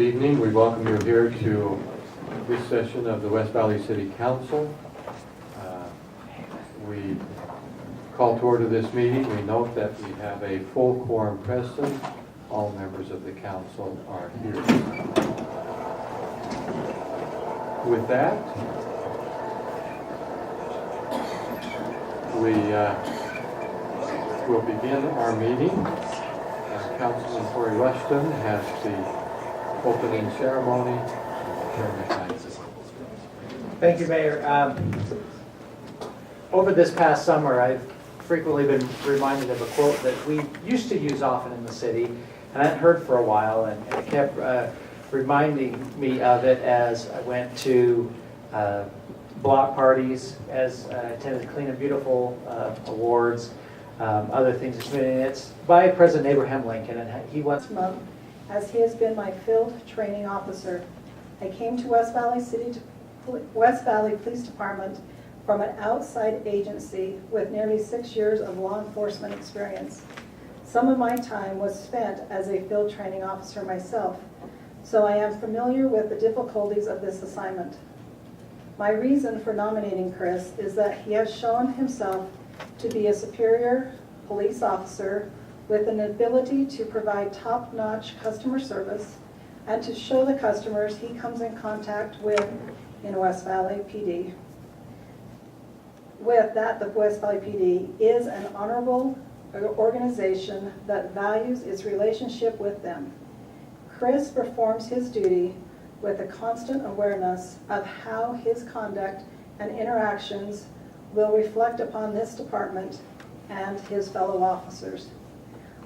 evening. We welcome you here to this session of the West Valley City Council. We call to order this meeting. We note that we have a full quorum present. All members of the council are here. With that, we will begin our meeting. Councilman Corey Rushton has the opening ceremony. Thank you, Mayor. Over this past summer, I've frequently been reminded of a quote that we used to use often in the city, and I hadn't heard for a while, and it kept reminding me of it as I went to block parties, as I attended Clean and Beautiful awards, other things. It's by President Abraham Lincoln, and he once month, as he has been my field training officer. I came to West Valley Police Department from an outside agency with nearly 6 years of law enforcement experience. Some of my time was spent as a field training officer myself, so I am familiar with the difficulties of this assignment. My reason for nominating Chris is that he has shown himself to be a superior police officer with an ability to provide top-notch customer service and to show the customers he comes in contact with in West Valley PD. With that, the West Valley PD is an honorable organization that values its relationship with them. Chris performs his duty with a constant awareness of how his conduct and interactions will reflect upon this department and his fellow officers.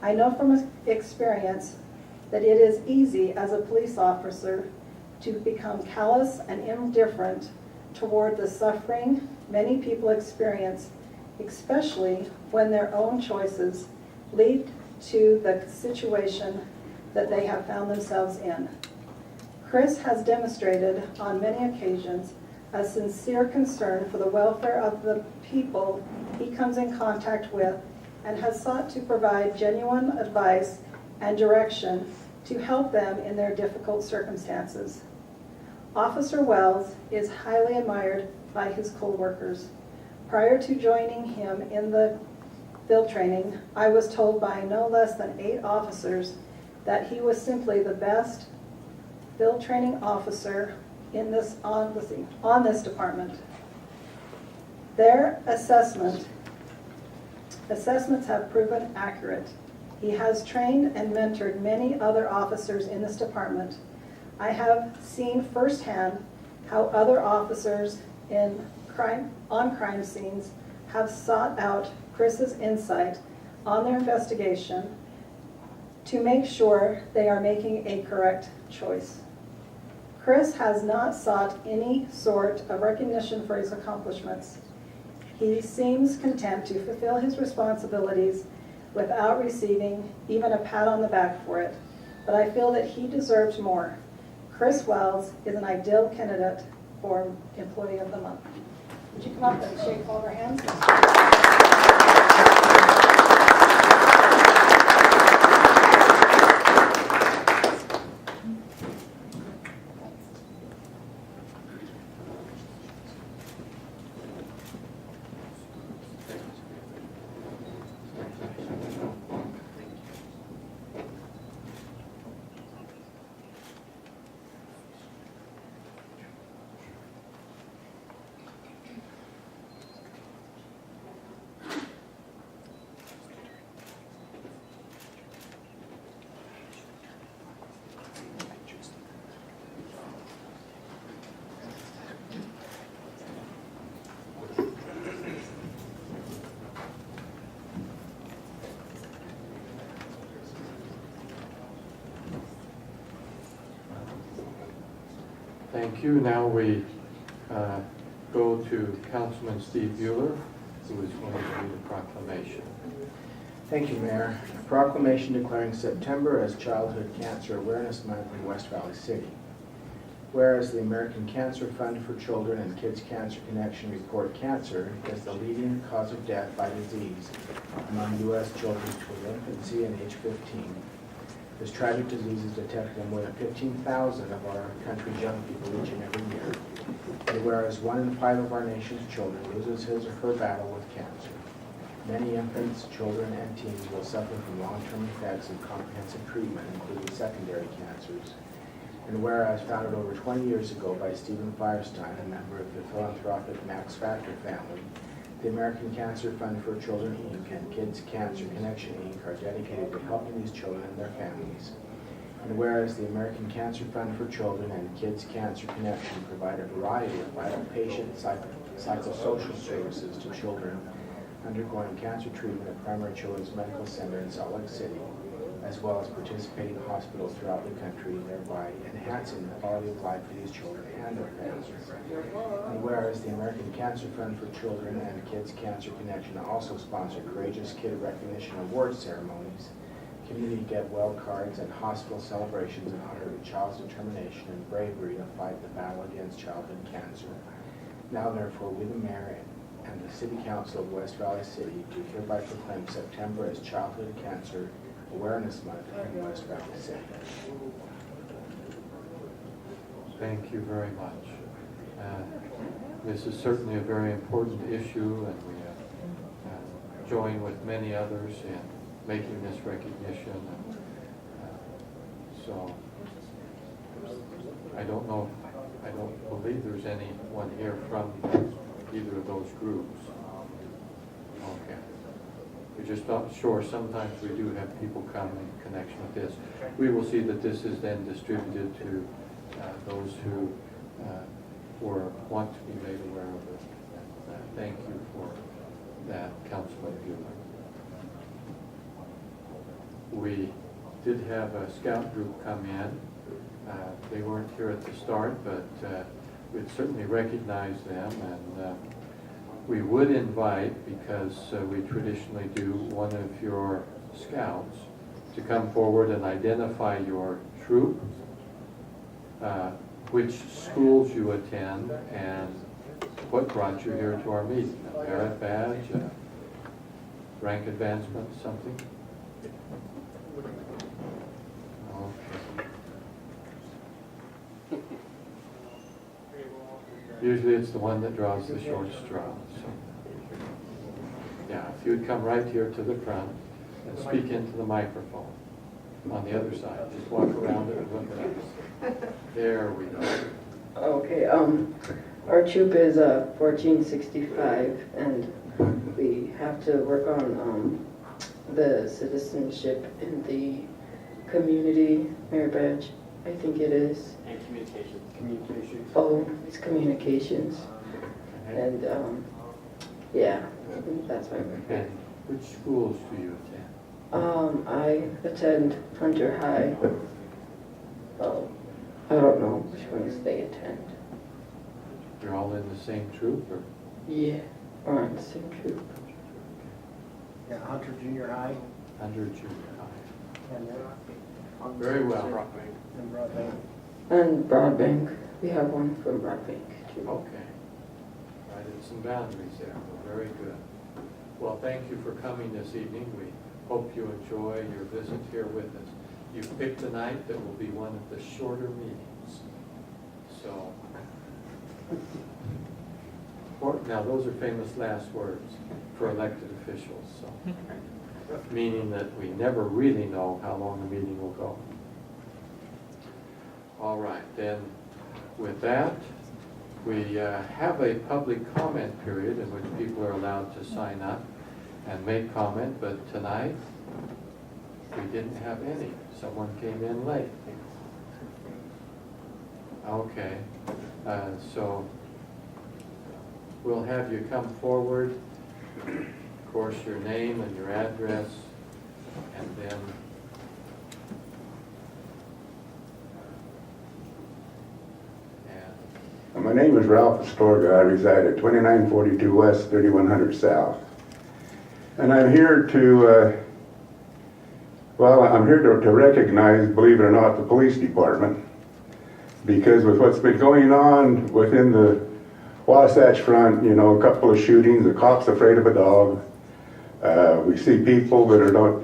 I know from experience that it is easy as a police officer to become callous and indifferent toward the suffering many people experience, especially when their own choices lead to the situation that they have found themselves in. Chris has demonstrated on many occasions a sincere concern for the welfare of the people he comes in contact with and has sought to provide genuine advice and direction to help them in their difficult circumstances. Officer Wells is highly admired by his co-workers. Prior to joining him in the field training, I was told by no less than 8 officers that he was simply the best field training officer in this on this department. Their assessments have proven accurate. He has trained and mentored many other officers in this department. I have seen firsthand how other officers on crime scenes have sought out Chris's insight on their investigation to make sure they are making a correct choice. Chris has not sought any sort of recognition for his accomplishments. He seems content to fulfill his responsibilities without receiving even a pat on the back for it, but I feel that he deserves more. Chris Wells is an ideal candidate for Employee of the Month. Would you come up and shake all of our hands? Thank you. Now we go to Councilman Steve Bueller, who is going to read a proclamation. Thank you, Mayor. A proclamation declaring September as Childhood Cancer Awareness Month in West Valley City. Whereas the American Cancer Fund for Children and Kids Cancer Connection report cancer as the leading cause of death by disease among U.S. children between infancy and age 15. This tragic disease is detected in more than 15,000 of our country's young people each and every year. And whereas 1 in 5 of our nation's children loses his or her battle with cancer, many infants, children, and teens will suffer from long-term effects of comprehensive treatment, including secondary cancers. And whereas founded over 20 years ago by Stephen Firestein, a member of the philanthropic Max Factor family, the American Cancer Fund for Children, Inc. and Kids Cancer Connection, Inc. are dedicated to helping these children and their families. And whereas the American Cancer Fund for Children and Kids Cancer Connection provide a variety of vital patient psychosocial services to children undergoing cancer treatment at Primary Children's Medical Center in Salt Lake City, as well as participating hospitals throughout the country, thereby enhancing the quality of life for these children and their families. And whereas the American Cancer Fund for Children and Kids Cancer Connection also sponsor Courageous Kid Recognition Award ceremonies, community get well cards, and hospital celebrations in honor of a child's determination and bravery to fight the battle against childhood cancer. Now therefore, we the Mayor and the City Council of West Valley City do hereby proclaim September as Childhood Cancer Awareness Month in West Valley City. Thank you very much. This is certainly a very important issue, and we join with many others in making this recognition. And, so I don't believe there's anyone here from either of those groups. Okay. We're just not sure. Sometimes we do have people come in connection with this. We will see that this is then distributed to those who want to be made aware of it. Thank you for that, Councilman Bueller. We did have a scout group come in. They weren't here at the start, but we'd certainly recognize them, and we would invite, because we traditionally do, one of your scouts to come forward and identify your troop, which schools you attend, and what brought you here to our meeting. A merit badge, a rank advancement, something? Okay. Usually it's the one that draws the short straw. So, yeah, if you'd come right here to the front and speak into the microphone on the other side. Just walk around it and look at us. There we go. Okay, our troop is 1465, and we have to work on the citizenship in the community merit badge, I think it is. And communications. Oh, it's communications. Okay. And yeah, that's why we're here. And which schools do you attend? I attend Hunter High. Oh, I don't know which ones they attend. You're all in the same troop, or? Yeah, we're on the same troop. Yeah, Hunter Junior High. Under junior high. And Very well. And Broadbank. And Broadbank, we have one from Broadbank too. Okay. Right in some boundaries there. Well, very good. Well, thank you for coming this evening. We hope you enjoy your visit here with us. You've picked a night that will be one of the shorter meetings. So, now those are famous last words for elected officials. So, meaning that we never really know how long the meeting will go. All right, then with that, we have a public comment period in which people are allowed to sign up and make comment, but tonight we didn't have any. Someone came in late. Okay, so we'll have you come forward, of course, your name and your address, and then My name is Ralph Astorga. I reside at 2942 West, 3100 South. And I'm here to, I'm here to recognize, believe it or not, the police department. Because with what's been going on within the Wasatch Front, you know, a couple of shootings, a cop's afraid of a dog. We see people that are not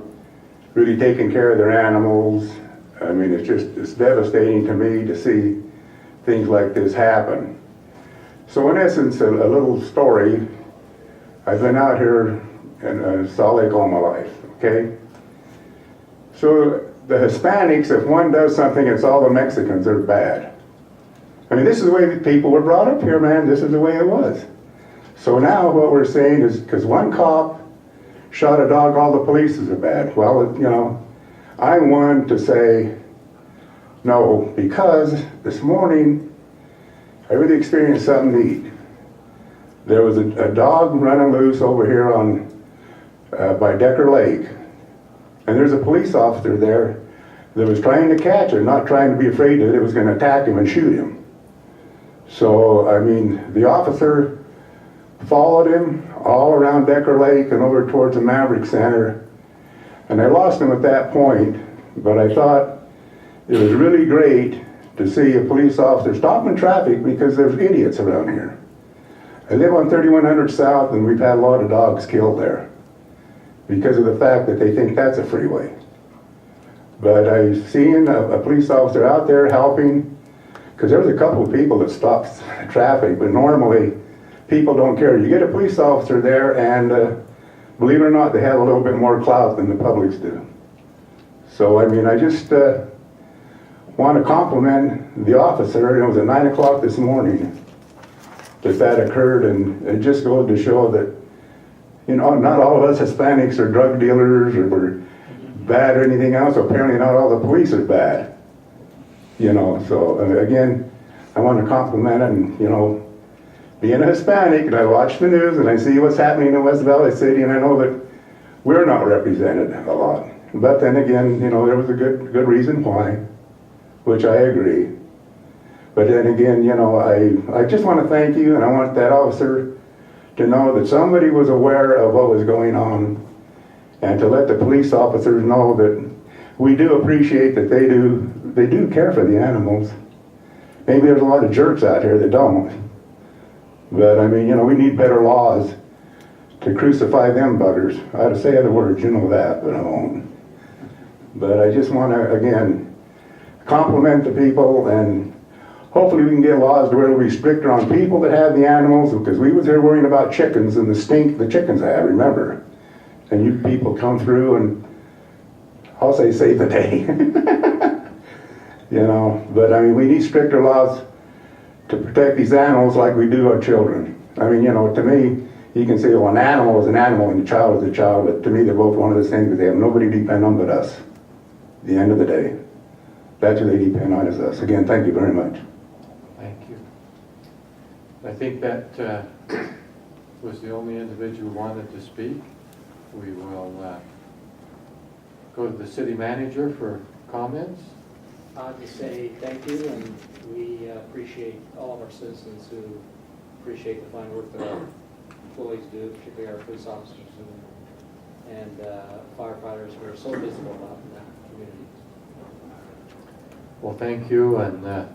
really taking care of their animals. I mean, it's devastating to me to see things like this happen. So in essence, a little story. I've been out here in Salt Lake all my life, okay? So the Hispanics, if one does something, it's all the Mexicans are bad. I mean, this is the way that people were brought up here, man. This is the way it was. So now what we're saying is, because one cop shot a dog, all the police are bad. Well, you know, I'm one to say no, because this morning I really experienced something neat. There was a dog running loose over here on by Decker Lake, and there's a police officer there that was trying to catch it, not trying to be afraid that it was going to attack him and shoot him. So, I mean, the officer followed him all around Decker Lake and over towards the Maverick Center, and I lost him at that point, but I thought it was really great to see a police officer stopping traffic because there's idiots around here. I live on 3100 South, and we've had a lot of dogs killed there because of the fact that they think that's a freeway. But I've seen a police officer out there helping, because there was a couple of people that stopped traffic, but normally people don't care. You get a police officer there, and believe it or not, they have a little bit more clout than the publics do. So, I mean, I just want to compliment the officer. It was at 9 o'clock this morning that occurred, and it just goes to show that, you know, not all of us Hispanics are drug dealers or we're bad or anything else. Apparently not all the police are bad. You know, so again, I want to compliment it, and, you know, being a Hispanic, and I watch the news and I see what's happening in West Valley City, and I know that we're not represented a lot. But then again, you know, there was a good reason why, which I agree. But then again, you know, I just want to thank you, and I want that officer to know that somebody was aware of what was going on, and to let the police officers know that we do appreciate that they do care for the animals. Maybe there's a lot of jerks out here that don't. But I mean, you know, we need better laws to crucify them buggers. I ought to say other words, you know that, but I won't. But I just want to, again, compliment the people, and hopefully we can get laws to where it'll be stricter on people that have the animals, because we was here worrying about chickens and the stink the chickens have, remember? And you people come through and, I'll say, save the day. You know, but I mean, we need stricter laws to protect these animals like we do our children. I mean, you know, to me, you can say, well, an animal is an animal and a child is a child, but to me they're both one of the same, because they have nobody to depend on but us. At the end of the day, that's who they depend on, is us. Again, thank you very much. Thank you. I think that was the only individual who wanted to speak. We will go to the city manager for comments. To say thank you, and we appreciate all of our citizens who appreciate the fine work that our employees do, particularly our police officers and firefighters who are so visible out in the community. Well, thank you, and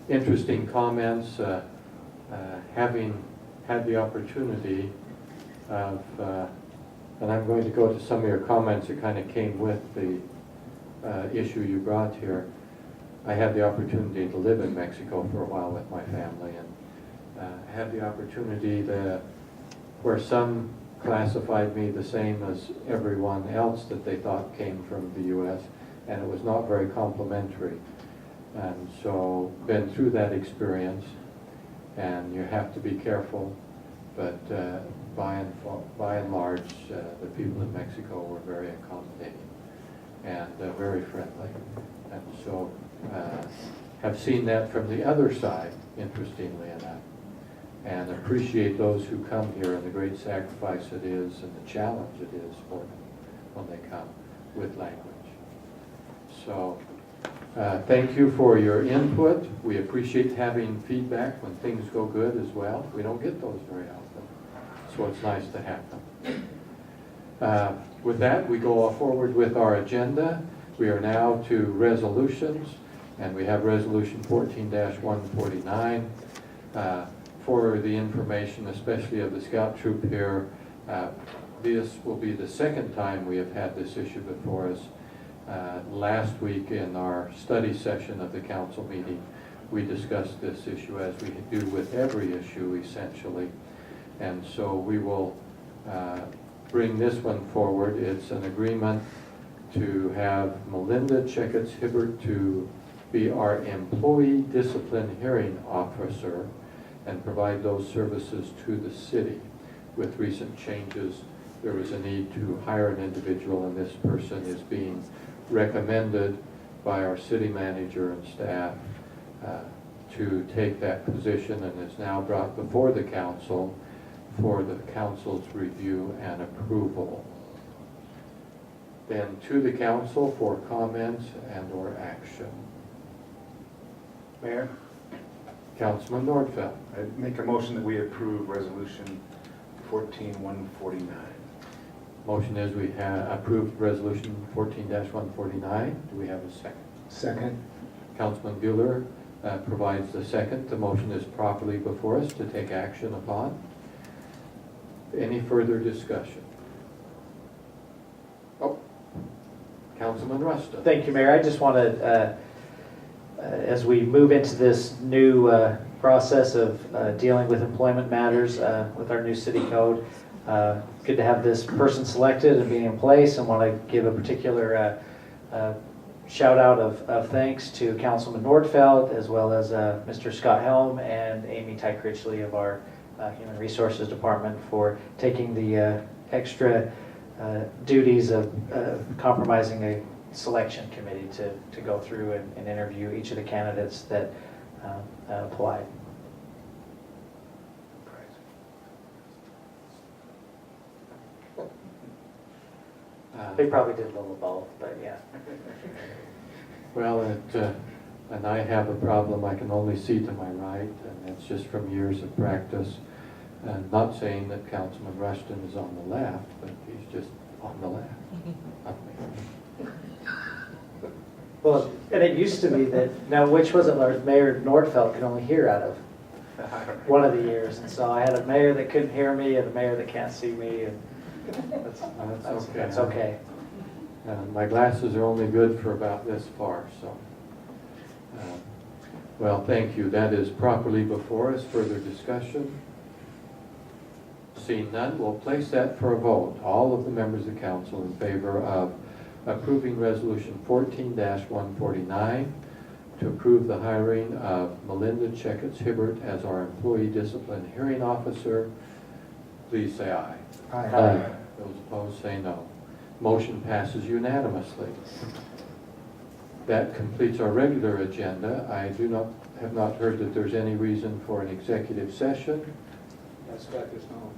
interesting comments. Having had the opportunity of, and I'm going to go to some of your comments that kind of came with the issue you brought here. I had the opportunity to live in Mexico for a while with my family, and had the opportunity where some classified me the same as everyone else that they thought came from the U.S., and it was not very complimentary. And so, been through that experience, and you have to be careful, but by and large, the people in Mexico were very accommodating and very friendly. And so, have seen that from the other side, interestingly enough, and appreciate those who come here and the great sacrifice it is and the challenge it is for them when they come with language. So, thank you for your input. We appreciate having feedback when things go good as well. We don't get those very often, so it's nice to have them. With that, we go forward with our agenda. We are now to resolutions, and we have resolution 14-149. For the information, especially of the scout troop here, this will be the second time we have had this issue before us. Last week in our study session of the council meeting, we discussed this issue as we do with every issue essentially. And so we will bring this one forward. It's an agreement to have Melinda Checketts-Hibbert to be our employee discipline hearing officer and provide those services to the city. With recent changes, there was a need to hire an individual, and this person is being recommended by our city manager and staff to take that position, and is now brought before the council for the council's review and approval. Then to the council for comments and or action. Mayor, Councilman Nordfeld. I make a motion that we approve resolution 14-149. Motion is we have approved resolution 14-149. Do we have a second? Second. Councilman Bueller provides the second. The motion is properly before us to take action upon. Any further discussion? Oh, Councilman Rustin. Thank you, Mayor. I just wanted, as we move into this new process of dealing with employment matters with our new city code, good to have this person selected and being in place, and want to give a particular shout out of thanks to Councilman Nordfeld, as well as Mr. Scott Helm and Amy Tyke Richley of our Human Resources Department for taking the extra duties of compromising a selection committee to go through and interview each of the candidates that applied. They probably did a little of both, but yeah. Well, and I have a problem. I can only see to my right, and it's just from years of practice. And not saying that Councilman Rushton is on the left, but he's just on the left. Not me. Well, and it used to be that, now which was it, Mayor Nordfeld could only hear out of one of the years. And so I had a mayor that couldn't hear me and a mayor that can't see me, and that's okay. My glasses are only good for about this far, so. Well, thank you. That is properly before us. Further discussion? Seeing none, we'll place that for a vote. All of the members of council in favor of approving resolution 14-149 to approve the hiring of Melinda Checketts-Hibbert as our employee discipline hearing officer, please say aye. Aye. Those opposed say no. Motion passes unanimously. That completes our regular agenda. I have not heard that there's any reason for an executive session. That's got this now.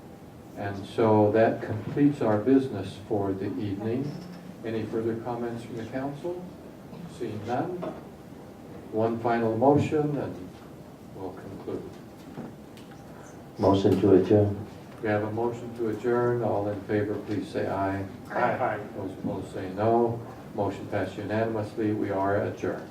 And so that completes our business for the evening. Any further comments from the council? Seeing none. One final motion and we'll conclude. Motion to adjourn. We have a motion to adjourn. All in favor, please say aye. Aye. Those opposed say no. Motion passed unanimously. We are adjourned.